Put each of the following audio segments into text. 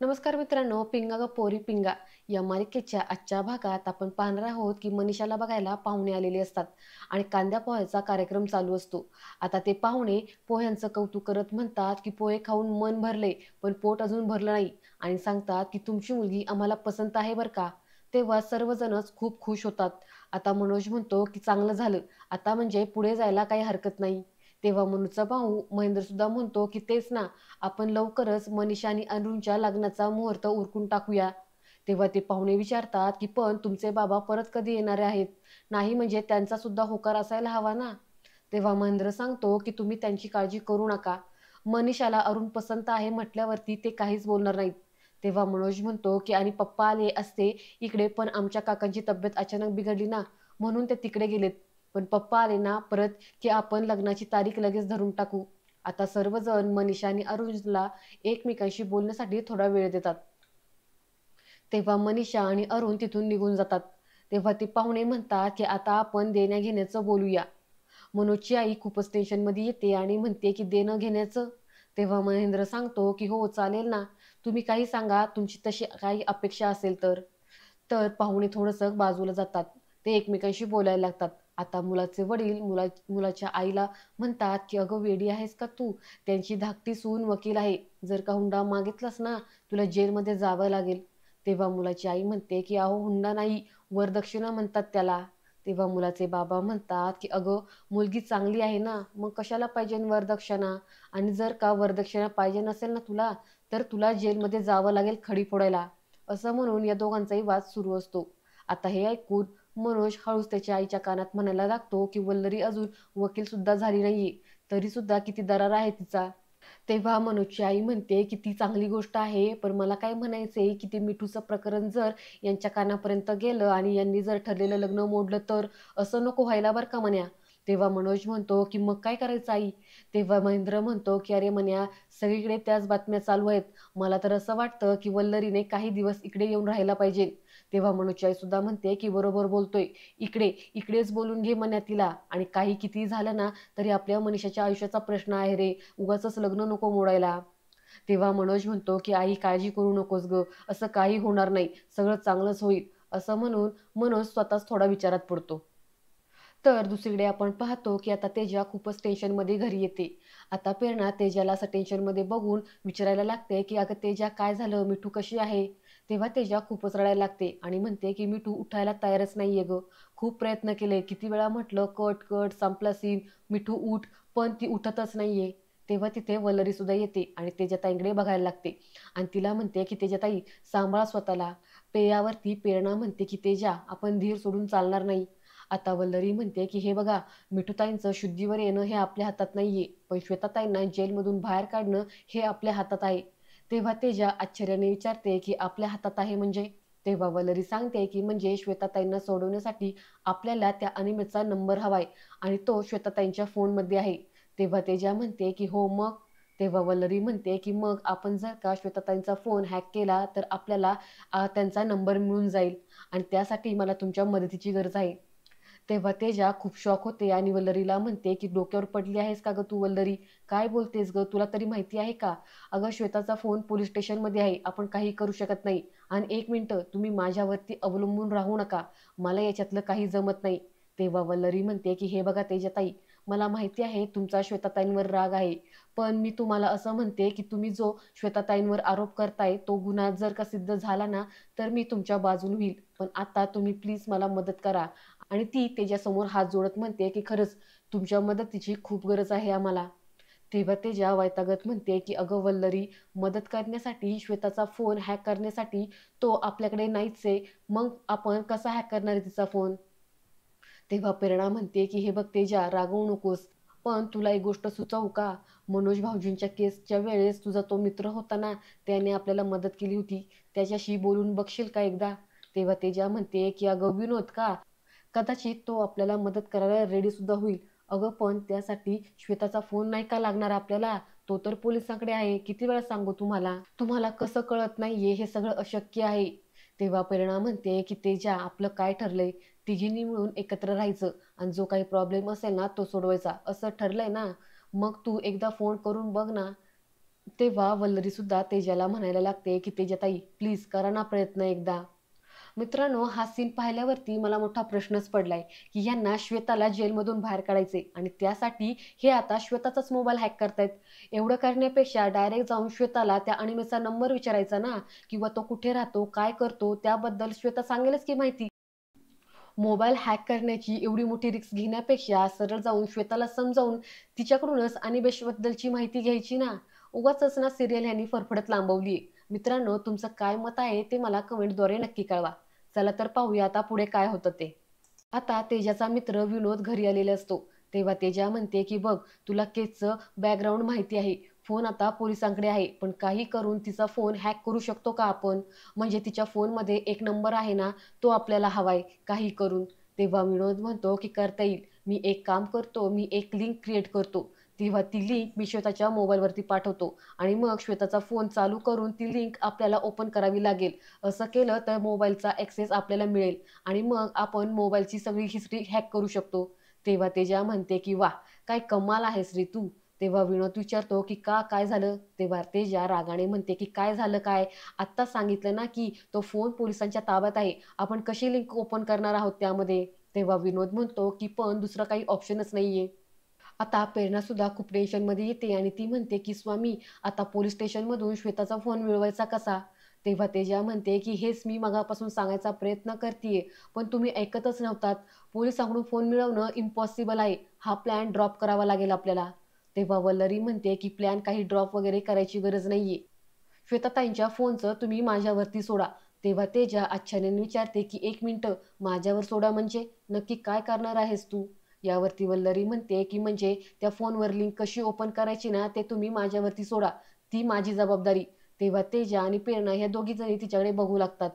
नमस्कार मित्रांनो, पिंगा ग पोरी पिंगा या मालिकेच्या आजच्या भागात आपण पाहणार आहोत की मनीषाला बघायला पाहुणे आलेले असतात आणि कांद्या पोह्याचा कार्यक्रम चालू असतो. आता ते पाहुणे पोह्यांचं कौतुक करत म्हणतात की पोहे खाऊन मन भरले पण पोट अजून भरलं नाही आणि सांगतात की तुमची मुलगी आम्हाला पसंत आहे बरं का. तेव्हा सर्वजणच खूप खुश होतात. आता मनोज म्हणतो की चांगलं झालं, आता म्हणजे पुढे जायला काही हरकत नाही. तेव्हा मनूचा भाऊ महेंद्र सुद्धा म्हणतो की तेच ना, आपण लवकरच मनीषा आणि अरुणच्या लग्नाचा मुहूर्त उरकून टाकूया. तेव्हा ते पाहुणे विचारतात की पण तुमचे बाबा परत कधी येणारे आहेत? नाही म्हणजे त्यांचा सुद्धा होकार असायला हवा ना. तेव्हा महेंद्र सांगतो की तुम्ही त्यांची काळजी करू नका. मनीषाला अरुण पसंत आहे म्हटल्यावरती ते काहीच बोलणार नाहीत. तेव्हा मनोज म्हणतो की आणि पप्पा आले असते इकडे पण आमच्या काकांची तब्येत अचानक बिघडली ना, म्हणून ते तिकडे गेलेत. पण पप्पा आले ना परत की आपण लग्नाची तारीख लगेच धरून टाकू. आता सर्वजण मनीषा आणि अरुणला एकमेकांशी बोलण्यासाठी थोडा वेळ देतात. तेव्हा मनीषा आणि अरुण तिथून निघून जातात. तेव्हा ते पाहुणे म्हणतात की आता आपण देण्या घेण्याचं बोलूया. मनोजची आई खूपच टेन्शनमध्ये येते आणि म्हणते की देणं घेण्याचं. तेव्हा महेंद्र सांगतो की हो चालेल ना, तुम्ही काही सांगा तुमची तशी काही अपेक्षा असेल तर. तर पाहुणे थोडंसं बाजूला जातात. ते एकमेकांशी बोलायला लागतात. आता मुलाचे वडील मुलाच्या आईला म्हणतात की अगं वेडी आहेस का तू? त्यांची धाकटी सून वकील आहे. जर का हुंडा मागितलास ना, तुला जेलमध्ये जावं लागेल. तेव्हा मुलाची आई म्हणते की अहो हुंडा नाही, वरदक्षिणा म्हणतात त्याला. तेव्हा मुलाचे बाबा म्हणतात की अगं मुलगी चांगली आहे ना, मग कशाला पाहिजे वरदक्षिणा? आणि जर का वरदक्षिणा पाहिजे नसेल ना तुला, तर तुला जेलमध्ये जावं लागेल खडी फोडायला. असं म्हणून या दोघांचाही वाद सुरू असतो. आता हे ऐकून मनोज हळूच त्याच्या आईच्या कानात म्हणायला लागतो की वल्लरी अजून वकील सुद्धा झाली नाहीये, तरी सुद्धा किती दरार आहे तिचा. तेव्हा मनोजची आई म्हणते की ती चांगली गोष्ट आहे, पण मला काय म्हणायचंय की ते मिठूचं प्रकरण जर यांच्या कानापर्यंत गेलं आणि यांनी जर ठरलेलं लग्न मोडलं तर असं नको व्हायला बरं का म्हण्या. तेव्हा मनोज म्हणतो की मग काय करायचं आई? तेव्हा महेंद्र म्हणतो की अरे म्हण्या, सगळीकडे त्याच बातम्या चालू आहेत. मला तर असं वाटतं की वल्लरीने काही दिवस इकडे येऊन राहायला पाहिजे. तेव्हा मनोजची आई सुद्धा म्हणते की बरोबर बोलतोय. इकडेच बोलून घे म्हण्या तिला, आणि काही किती झालं ना तरी आपल्या मनीषाच्या आयुष्याचा प्रश्न आहे रे. उगाचच लग्न नको मोडायला. तेव्हा मनोज म्हणतो की आई काळजी करू नकोस ग, असं काही होणार नाही, सगळं चांगलंच होईल. असं म्हणून मनोज स्वतःच थोडा विचारात पडतो. तर दुसरीकडे आपण पाहतो की आता तेजा खूपच टेन्शनमध्ये घरी येते. आता प्रेरणा तेजाला असं टेन्शनमध्ये बघून विचारायला लागते की अगं तेजा काय झालं, मिठू कशी आहे? तेव्हा तेजा खूपच रडायला लागते आणि म्हणते की मिठू उठायला तयारच नाहीये ग. खूप प्रयत्न केले, किती वेळा म्हटलं कट कट संपला सीन, मिठू उठ, पण ती उठतच नाहीये. तेव्हा तिथे वल्लरी सुद्धा येते आणि तेजाताईंकडे बघायला लागते आणि तिला म्हणते की तेजाताई सांभाळा स्वतःला. पेयावरती प्रेरणा म्हणते की तेजा आपण धीर सोडून चालणार नाही. आता वल्लरी म्हणते की हे बघा, मिठूताईंचं शुद्धीवर येणं हे आपल्या हातात नाहीये, पण श्वेताताईंना जेलमधून बाहेर काढणं हे आपल्या हातात आहे. तेव्हा तेजा आश्चर्याने विचारते की आपल्या हातात आहे म्हणजे? तेव्हा वल्लरी सांगते की म्हणजे श्वेताताईंना सोडवण्यासाठी आपल्याला त्या अनिमेचा नंबर हवाय आणि तो श्वेताताईंच्या फोनमध्ये आहे. तेव्हा तेजा म्हणते की हो मग? तेव्हा वल्लरी म्हणते की मग आपण जर का श्वेताताईंचा फोन हॅक केला तर आपल्याला त्यांचा नंबर मिळून जाईल आणि त्यासाठी मला तुमच्या मदतीची गरज आहे. तेव्हा तेजा खूप शॉक होते आणि वल्लरीला म्हणते की डोक्यावर पडली आहेस का ग तू वल्लरी? काय बोलतेस ग? तुला तरी माहिती आहे का? अगं श्वेताचा फोन पोलीस स्टेशनमध्ये आहे, आपण काही करू शकत नाही. आणि एक मिनिट, तुम्ही माझ्यावरती अवलंबून राहू नका, मला याच्यातलं काही जमत नाही. तेव्हा वल्लरी म्हणते की हे बघा तेजाताई, मला माहिती आहे तुमचा श्वेताताईंवर राग आहे, पण मी तुम्हाला असं म्हणते की तुम्ही जो श्वेताताईंवर आरोप करताय तो गुन्हा जर का सिद्ध झाला ना, तर मी तुमच्या बाजून होईल. पण आता तुम्ही प्लीज मला मदत करा. आणि ती त्याच्यासमोर हात जोडत म्हणते की खरंच तुमच्या मदतीची खूप गरज आहे आम्हाला. तेव्हा तेजा वैतागत म्हणते की अगं वल्लरी, मदत करण्यासाठी, श्वेताचा फोन हॅक करण्यासाठी तो आपल्याकडे नाहीच आहे, मग आपण कसा हॅक करणार आहे तिचा फोन? तेव्हा प्रेरणा म्हणते की हे बघ तेजा, रागवू नकोस, पण तुला एक गोष्ट सुचवू का? मनोज भाऊजींच्या केसच्या वेळेस तुझा तो मित्र होता ना, त्याने आपल्याला मदत केली होती, त्याच्याशी बोलून बघशील का एकदा? तेव्हा तेजा म्हणते की अगं विनोद का? कदाचित तो आपल्याला मदत करायला रेडी सुद्धा होईल. अगं पण त्यासाठी श्वेताचा फोन नाही का लागणार आपल्याला? तो तर पोलिसांकडे आहे. किती वेळा सांगू तुम्हाला? तुम्हाला कसं कळत नाहीये, हे सगळं अशक्य आहे. तेव्हा प्रेरणा म्हणते की तेजा, आपलं काय ठरलंय? तिघींनी मिळून एकत्र राहायचं आणि जो काही प्रॉब्लेम असेल ना तो सोडवायचा, असं ठरलंय ना? मग तू एकदा फोन करून बघ ना. तेव्हा वल्लरी सुद्धा तेजाला म्हणायला लागते की तेजाताई प्लीज करा ना प्रयत्न एकदा. मित्रांनो, हा सीन पाहिल्यावरती मला मोठा प्रश्नच पडलाय की यांना श्वेताला जेलमधून बाहेर काढायचे आणि त्यासाठी हे आता श्वेताचाच मोबाईल हॅक करतायत. एवढं करण्यापेक्षा डायरेक्ट जाऊन श्वेताला त्या अनिमेचा नंबर विचारायचा ना, किंवा तो कुठे राहतो, काय करतो त्याबद्दल श्वेता सांगेलच की माहिती. मोबाईल हॅक करण्याची एवढी मोठी रिस्क घेण्यापेक्षा सरळ जाऊन श्वेताला समजावून तिच्याकडूनच अनिमेषबद्दलची माहिती घ्यायची ना. उगाचच ना सिरियल ह्यांनी फरफडत लांबवली. मित्रांनो, तुमचं काय मत आहे ते मला कमेंटद्वारे नक्की कळवा. चला तर पाहूया आता पुढे काय होतं ते. आता तेजाचा मित्र विनोद घरी आलेला असतो. तेव्हा तेजा म्हणते की बघ, तुला केसचं बॅकग्राऊंड माहिती आहे. फोन आता पोलिसांकडे आहे, पण काही करून तिचा फोन हॅक करू शकतो का आपण? म्हणजे तिच्या फोनमध्ये एक नंबर आहे ना, तो आपल्याला हवाय काही करून. तेव्हा विनोद म्हणतो की करता येईल. मी एक काम करतो, मी एक लिंक क्रिएट करतो. तेव्हा ती लिंक मी श्वेताच्या मोबाईलवरती पाठवतो आणि मग श्वेताचा फोन चालू करून ती लिंक आपल्याला ओपन करावी लागेल. असं केलं तर मोबाईलचा ॲक्सेस आपल्याला मिळेल आणि मग आपण मोबाईलची सगळी हिस्ट्री हॅक करू शकतो. तेव्हा तेजा म्हणते की वाह! काय कमाल आहेस रे तू. तेव्हा विनोद विचारतो की का काय झालं? तेव्हा तेजा रागाने म्हणते की काय झालं काय? आत्ता सांगितलं ना की तो फोन पोलिसांच्या ताब्यात आहे. आपण कशी लिंक ओपन करणार आहोत त्यामध्ये? तेव्हा विनोद म्हणतो की पण दुसरा काही ऑप्शनच नाहीये. आता प्रेरणासुद्धा खूप टेन्शनमध्ये येते आणि ती म्हणते की स्वामी, आता पोलीस स्टेशनमधून श्वेताचा फोन मिळवायचा कसा? तेव्हा तेजा म्हणते की हेच मी मगापासून सांगायचा प्रयत्न करतीये, पण तुम्ही ऐकतच नव्हतात. पोलिसांकडून फोन मिळवणं इम्पॉसिबल आहे. हा प्लॅन ड्रॉप करावा लागेल आपल्याला. तेव्हा वल्लरी म्हणते की प्लॅन काही ड्रॉप वगैरे करायची गरज नाहीये. श्वेताताईंच्या फोनचं तुम्ही माझ्यावरती सोडा. तेव्हा तेजा आच्छादीने विचारते की एक मिनिटं, माझ्यावर सोडा म्हणजे नक्की काय करणार आहेस तू? यावरती वल्लरी म्हणते की म्हणजे त्या फोनवर लिंक कशी ओपन करायची ना ते तुम्ही माझ्यावरती सोडा. ती माझी जबाबदारी. तेव्हा तेजा आणि प्रेरणा ह्या दोघीजणी तिच्याकडे बघू लागतात.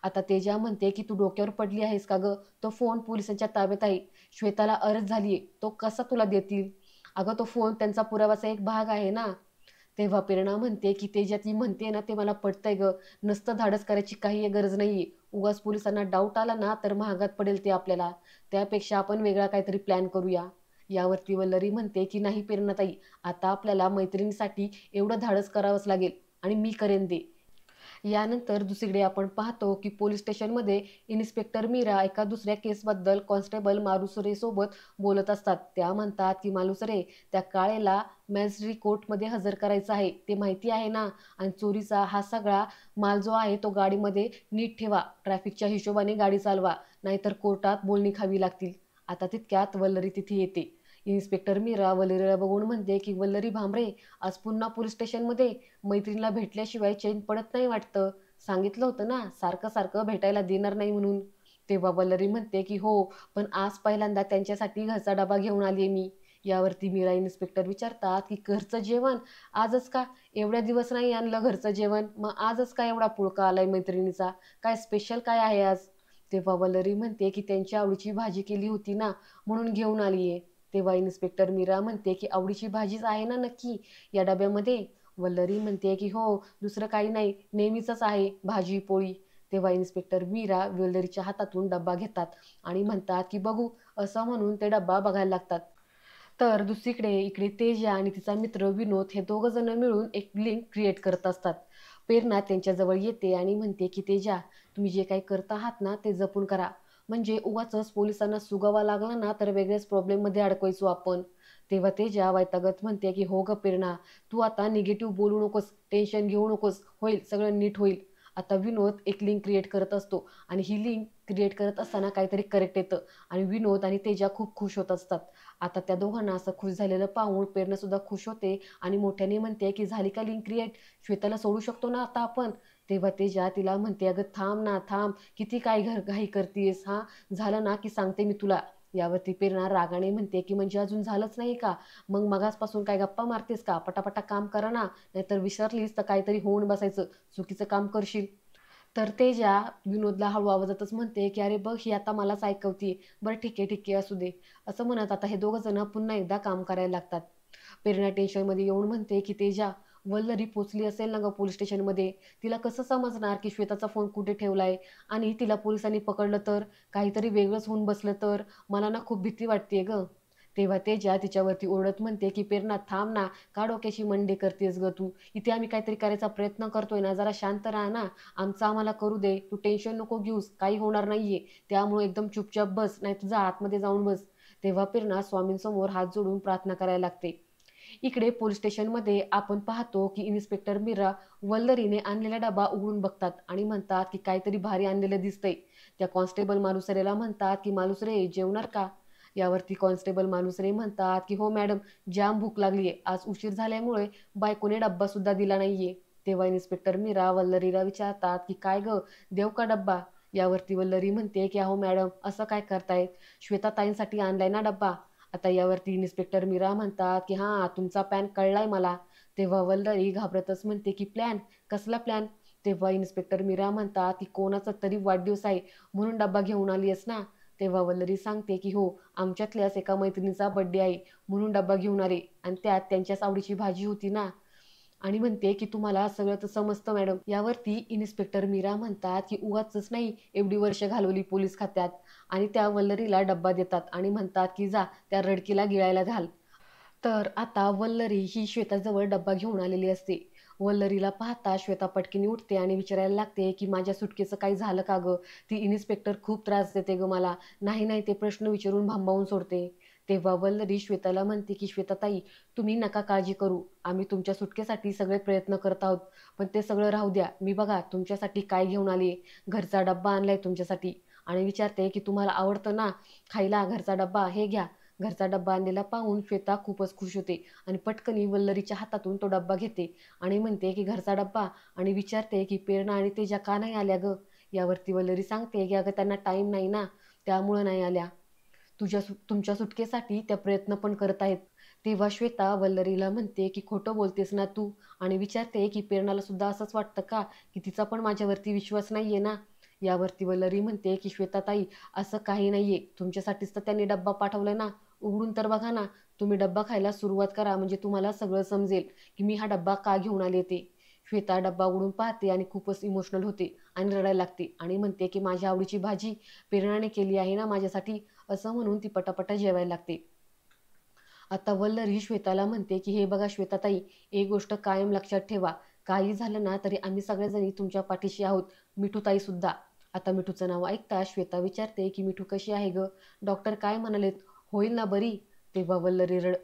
आता तेजा म्हणते की तू डोक्यावर पडली आहेस का गं? तो फोन पोलिसांच्या ताब्यात आहे. श्वेताला अरेस्ट झालीये. तो कसा तुला देतील? अगं तो फोन त्यांचा पुरावाचा एक भाग आहे ना. तेव्हा प्रेरणा म्हणते की तेजा ती म्हणते ना ते मला पटतंय गं. नसतं धाडस करायची काही गरज नाहीये. उगाच पोलिसांना डाऊट आला ना तर महागात पडेल ते आपल्याला. त्यापेक्षा आपण वेगळा काहीतरी प्लॅन करूया. यावरती वल्लरी म्हणते की नाही प्रेरणाताई, आता आपल्याला मैत्रिणीसाठी एवढं धाडस करावंच लागेल आणि मी करेन ते. यानंतर दुसरीकडे आपण पाहतो की पोलीस स्टेशनमध्ये इन्स्पेक्टर मीरा एका दुसऱ्या केसबद्दल कॉन्स्टेबल मालुसरेसोबत बोलत असतात. त्या म्हणतात की मालुसरे, त्या काळेला मॅजिस्ट्रेट कोर्टमध्ये हजर करायचं आहे. ते माहिती आहे ना? आणि चोरीचा हा सगळा माल जो आहे तो गाडीमध्ये नीट ठेवा. ट्रॅफिकच्या हिशोबाने गाडी चालवा, नाहीतर कोर्टात बोलणी खावी लागतील. आता तितक्यात वल्लरी तिथे येते. इन्स्पेक्टर मीरा वल्लरीला बघून म्हणते की वल्लरी भांबरे, आज पुन्हा पोलीस स्टेशनमध्ये? मैत्रिणीला भेटल्याशिवाय चैन पडत नाही वाटतं. सांगितलं होतं ना सारखं सारखं भेटायला देणार नाही म्हणून. तेव्हा वल्लरी म्हणते की हो, पण आज पहिल्यांदा त्यांच्यासाठी घरचा डबा घेऊन आलीये मी. यावरती मीरा इन्स्पेक्टर विचारतात की घरचं जेवण आजच का? एवढ्या दिवस नाही आणलं घरचं जेवण, मग आजच का एवढा पुळका आलाय मैत्रिणीचा? काय स्पेशल काय आहे आज? तेव्हा वल्लरी म्हणते की त्यांची आवडीची भाजी केली होती ना, म्हणून घेऊन आलीये. तेव्हा इन्स्पेक्टर मीरा म्हणते की आवडीची भाजीच आहे ना नक्की या डब्यामध्ये? वल्लरी म्हणते की हो, दुसरं काही नाही, नेहमीचंच आहे भाजी पोळी. तेव्हा इन्स्पेक्टर मीरा वल्लरीच्या हातातून डब्बा घेतात आणि म्हणतात की बघू, असं म्हणून ते डब्बा बघायला लागतात. तर दुसरीकडे इकडे तेजा आणि तिचा मित्र विनोद हे दोघं जण मिळून एक लिंक क्रिएट करत असतात. प्रेरणा त्यांच्याजवळ येते आणि म्हणते की तेजा, तुम्ही जे काही करत आहात ना ते जपून करा. म्हणजे उगाचच पोलिसांना सुगावा लागला ना तर वेगळ्याच प्रॉब्लेममध्ये अडकवायचो आपण. तेव्हा तेजा वैतागत म्हणते की हो ग प्रेरणा, तू आता निगेटिव्ह बोलू नकोस, टेन्शन घेऊ नकोस, होईल सगळं नीट होईल. आता विनोद एक लिंक क्रिएट करत असतो आणि ही लिंक क्रिएट करत असताना काहीतरी करेक्ट येतं आणि विनोद आणि तेजा खूप खुश होत असतात. आता त्या दोघांना असं खुश झालेलं पाहून प्रेरणासुद्धा खुश होते आणि मोठ्याने म्हणते की झाली का लिंक क्रिएट? श्वेताला सोडू शकतो ना आता आपण? तेव्हा तेजा तिला म्हणते अगं थांब ना थांब, किती काय घाई करतेस हा? झालं ना की सांगते मी तुला. यावरती प्रेरणा रागाने म्हणते की म्हणजे अजून झालंच नाही का? मग मगाचपासून काय गप्पा मारतेस का? पटापटा काम करा ना, नाहीतर विसरलीस तर काहीतरी होऊन बसायचं, चुकीचं काम करशील. तर तेजा विनोदला हळू आवाजातच म्हणते की अरे बघ, ही आता मलाच ऐकवतीये. बरं ठीक आहे ठीक आहे, असू दे. असं म्हणत आता हे दोघं जण पुन्हा एकदा काम करायला लागतात. प्रेरणा टेन्शनमध्ये येऊन म्हणते की तेजा, वल्लरी पोचली असेल ना गं पोलीस स्टेशनमध्ये? तिला कसं समजणार की श्वेताचा फोन कुठे ठेवलाय? आणि तिला पोलिसांनी पकडलं तर? काहीतरी वेगळंच होऊन बसलं तर? मला ना खूप भीती वाटतेय गं. तेव्हा तेजा तिच्यावरती ओरडत म्हणते की प्रेरणा थांब ना, का डोक्याची मंडे करतेस ग तू? इथे आम्ही काहीतरी करायचा प्रयत्न करतोय ना, जरा शांत राहा ना. आमचं आम्हाला करू दे, तू टेन्शन नको घेऊस, काही होणार नाहीये. त्यामुळे एकदम चुपचाप बस, नाही तुझा आतमध्ये जाऊन बस. तेव्हा प्रेरणा स्वामींसमोर हात जोडून प्रार्थना करायला लागते. इकडे पोलीस स्टेशनमध्ये आपण पाहतो की इन्स्पेक्टर मीरा वल्लरीने आणलेला डबा उघडून बघतात आणि म्हणतात की काहीतरी भारी आणलेलं दिसतंय. त्या कॉन्स्टेबल मालुसरेला म्हणतात की मालुसरे जेवणार का? यावरती कॉन्स्टेबल मालुसरे म्हणतात की हो मॅडम, जाम भूक लागलीये, आज उशीर झाल्यामुळे बायकोने डब्बा सुद्धा दिला नाहीये. तेव्हा इन्स्पेक्टर मीरा वल्लरीला विचारतात की काय ग, देव का डब्बा? यावरती वल्लरी म्हणते की अहो मॅडम, असं काय करतायत, श्वेताताईंसाठी आणलाय ना डब्बा. आता यावरती इन्स्पेक्टर मीरा म्हणतात की हां, तुमचा प्लॅन कळलाय मला. तेव्हा वल्लरी घाबरतच म्हणते की प्लॅन? कसला प्लॅन? तेव्हा इन्स्पेक्टर मीरा म्हणतात की कोणाचा तरी वाढदिवस आहे म्हणून डब्बा घेऊन आली आहेस ना? तेव्हा वल्लरी सांगते की हो, आमच्यातल्याच एका मैत्रिणीचा बर्थडे आहे म्हणून डब्बा घेऊन आले आणि त्यात त्यांच्याच आवडीची भाजी होती ना. आणि म्हणते की तुम्हाला सगळं तर समजतं मॅडम. यावरती इन्स्पेक्टर मीरा म्हणतात की उगाचच नाही एवढी वर्ष घालवली पोलीस खात्यात. आणि त्या वल्लरीला डब्बा देतात आणि म्हणतात की जा त्या रडकीला गिळायला घाल. तर आता वल्लरी ही श्वेताजवळ डब्बा घेऊन आलेली असते. वल्लरीला पाहता श्वेता पटकन उठते आणि विचारायला लागते की माझ्या सुटकेचं काही झालं का गं? ती इन्स्पेक्टर खूप त्रास देते गं मला. नाही नाही ते प्रश्न विचारून भांबावून सोडते. तेव्हा वल्लरी श्वेताला म्हणते की श्वेताताई, तुम्ही नका काळजी करू. आम्ही तुमच्या सुटकेसाठी सगळे प्रयत्न करत आहोत. पण ते सगळं राहू द्या. मी बघा तुमच्यासाठी काय घेऊन आली. घरचा डब्बा आणलाय तुमच्यासाठी. आणि विचारते की तुम्हाला आवडतं ना खायला घरचा डब्बा? हे घ्या. घरचा डब्बा आणलेला पाहून श्वेता खूपच खुश होते आणि पटकनी वल्लरीच्या हातातून तो डब्बा घेते आणि म्हणते की घरचा डब्बा, आणि विचारते की प्रेरणा आणि तेजा का नाही आल्या ग? यावरती वल्लरी सांगते की अगं त्यांना टाईम नाही ना, त्यामुळं नाही आल्या. तुमच्या सुटकेसाठी त्या प्रयत्न पण करत आहेत. तेव्हा श्वेता वल्लरीला म्हणते की खोटं बोलतेस ना तू, आणि विचारते की प्रेरणाला सुद्धा असंच वाटतं का की तिचा पण माझ्यावरती विश्वास नाहीये ना? यावरती वल्लरी म्हणते की श्वेताताई, असं काही नाहीये, तुमच्यासाठीच तर त्यांनी डब्बा पाठवलाय ना, उघडून तर बघा ना. तुम्ही डब्बा खायला सुरुवात करा म्हणजे तुम्हाला सगळं समजेल की मी हा डब्बा का घेऊन आले ते. श्वेता डब्बा उघडून पाहते आणि खूपच इमोशनल होते आणि रडायला लागते आणि म्हणते की माझ्या आवडीची भाजी प्रेरणाने केली आहे ना माझ्यासाठी, असं म्हणून ती पटापटा जेवायला लागते. आता वल्लरी श्वेताला म्हणते की हे बघा श्वेताताई, एक गोष्ट कायम लक्षात ठेवा, काही झालं ना तरी आम्ही सगळ्याजणी तुमच्या पाठीशी आहोत, मिठूताई सुद्धा. आता मिठूचं नाव ऐकता श्वेता विचारते की मिठू कशी आहे ग? डॉक्टर काय म्हणालेत, होईल ना बरी? तेव्हा वल्लरी रड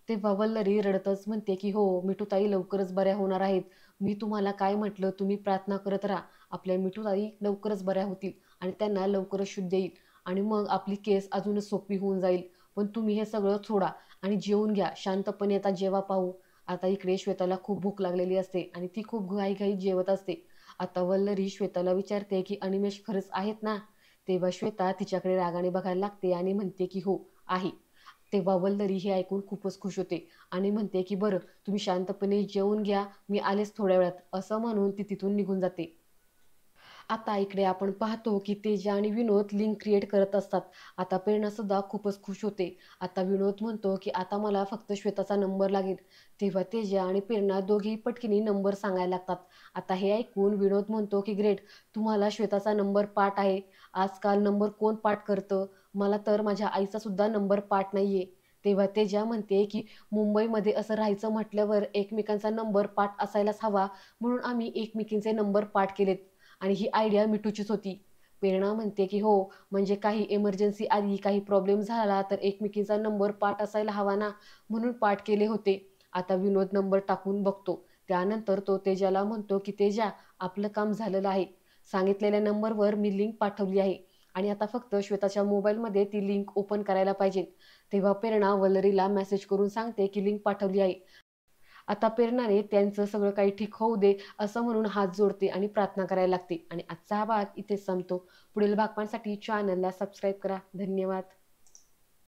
तेव्हा वल्लरी रडतच म्हणते की हो, मिठूताई लवकरच बऱ्या होणार आहेत. मी तुम्हाला काय म्हटलं, तुम्ही प्रार्थना करत राहा. आपल्या मिठूताई लवकरच बऱ्या होतील आणि त्यांना लवकरच शुद्ध येईल आणि मग आपली केस अजूनच सोपी होऊन जाईल. पण तुम्ही हे सगळं सोडा आणि जेवून घ्या शांतपणे. आता जेवा पाहू. आता इकडे श्वेताला खूप भूक लागलेली असते आणि ती खूप घाईघाईत जेवत असते. आता वल्लरी श्वेताला विचारते की अनिमेष खरंच आहेत ना? तेव्हा श्वेता तिच्याकडे रागाने बघायला लागते आणि म्हणते की हो आहे. तेव्हा वल्लरी हे ऐकून खूपच खुश होते आणि म्हणते की बरं, तुम्ही शांतपणे जेवून घ्या, मी आलेच थोड्या वेळात, असं म्हणून ती तिथून निघून जाते. आता इकडे आपण पाहतो की तेजा आणि विनोद लिंक क्रिएट करत असतात. आता प्रेरणा सुद्धा खूपच खुश होते. आता विनोद म्हणतो की आता मला फक्त श्वेताचा नंबर लागेल. तेव्हा तेजा आणि प्रेरणा दोघेही पटकीने नंबर सांगायला लागतात. आता हे ऐकून विनोद म्हणतो की ग्रेट, तुम्हाला श्वेताचा नंबर पाठ आहे. आजकाल नंबर कोण पाठ करतं? मला तर माझ्या आईचा सुद्धा नंबर पाठ नाहीये. तेव्हा तेजा म्हणते की मुंबईमध्ये असं राहायचं म्हटल्यावर एकमेकांचा नंबर पाठ असायलाच हवा, म्हणून आम्ही एकमेकींचे नंबर पाठ केलेत. आणि ही आयडिया मिठूचीच होती. प्रेरणा म्हणते की हो, म्हणजे काही इमर्जन्सी आली, काही प्रॉब्लेम झाला तर एकमेकींचा नंबर पाठ असायला हवा ना, म्हणून पाठ केले होते. आता विनोद नंबर टाकून बघतो. त्यानंतर तो तेजाला म्हणतो की तेजा, आपलं काम झालेलं आहे. सांगितलेल्या नंबरवर मी लिंक पाठवली आहे आणि आता फक्त श्वेताच्या मोबाईलमध्ये ती लिंक ओपन करायला पाहिजे. तेव्हा प्रेरणा वल्लरीला मेसेज करून सांगते की लिंक पाठवली आहे. आता प्रेरणाने त्यांचं सगळं काही ठीक होऊ दे असं म्हणून हात जोडते आणि प्रार्थना करायला लागते. आणि आजचा हा भाग इथेच संपतो. पुढील भाग पाहण्यासाठी चॅनलला सबस्क्राईब करा. धन्यवाद.